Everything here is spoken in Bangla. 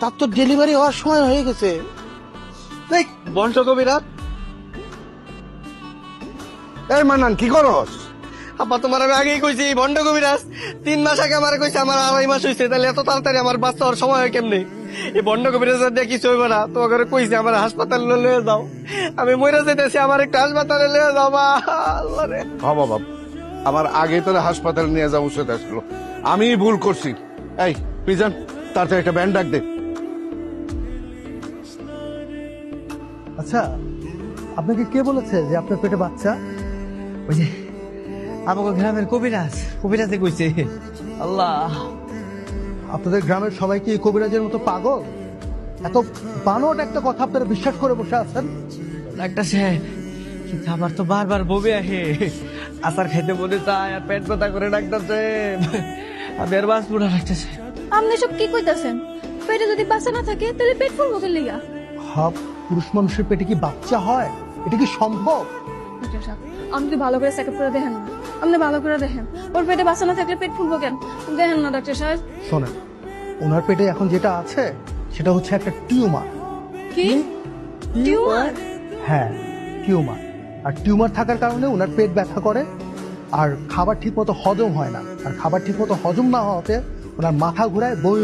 তার তো ডেলিভারি হওয়ার সময় হয়ে গেছে। বংশ কবিরাজ। এই মান্নান কি করস? আপা তোমার আমি আগেই কইছি ভণ্ড কবিরাজ 3 মাস আগে আমার কইছে আমার 2.5 মাস হয়েছে, তাহলে এত তাড়াতাড়ি আমার বাচ্চা হওয়ার সময় হয় কেমনে? এই ভণ্ড কবিরাজ দিয়ে কিছু হইব না, তোমাকে কইছে আমার হাসপাতালে লয়ে যাও, আমি মরে যেতেছি, আমার একটু হাসপাতালে লয়ে যাও মা। আল্লাহ রে। হ্যাঁ বাবা, আমার আগে তোরা হাসপাতালে নিয়ে যাওয়া উচিত আসলো, আমি ভুল করছি। এই পিজন, তাড়াতাড়ি একটা ব্যান্ড ডাক দে। আচ্ছা, আপনাকে কে বলেছে যে আপনার পেটে বাচ্চা? ওই যে আমাকে গ্রামের কবিরাজে কইছে। আল্লাহ, আপনাদের গ্রামের সবাই কি কবিরাজের মতো পাগল? এত বানোট একটা কথা আপনারা বিশ্বাস করে বসে আছেন? ডাক্তার সাহেব, কিন্তু আমার তো বারবার বমি আহে, আচার খাইতে মনে চায় আর পেট ব্যথা করে ডাক্তার সাহেব, আমি আর বাঁচবো না ডাক্তার সাহেব। আপনি সব কি কইতাছেন? পেটে যদি বাচ্চা না থাকে তাহলে পেট ফুলবো কেন লিগা? হ্যাঁ, পুরুষ মানুষের পেটে কি বাচ্চা হয়? এটা কি সম্ভব? ডাক্তার সাহেব, আপনি যদি ভালো করে চেকআপ করে দেখেন না, আপনি ভালো করে দেখেন, ওর পেটে বাচ্চা না থাকলে পেট ফুলবো কেন? দেখেন না ডাক্তার সাহেব। শোনেন, ওনার পেটে এখন যেটা আছে সেটা হচ্ছে একটা টিউমার। কি টিউমার? হ্যাঁ, টিউমার। আর টিউমার থাকার কারণে ওনার পেট ব্যথা করে, আর খাবার ঠিক মতো হজম হয় না, আর খাবার ঠিক মতো হজম না হওয়াতে ওনার মাথা ঘোরায়, বমি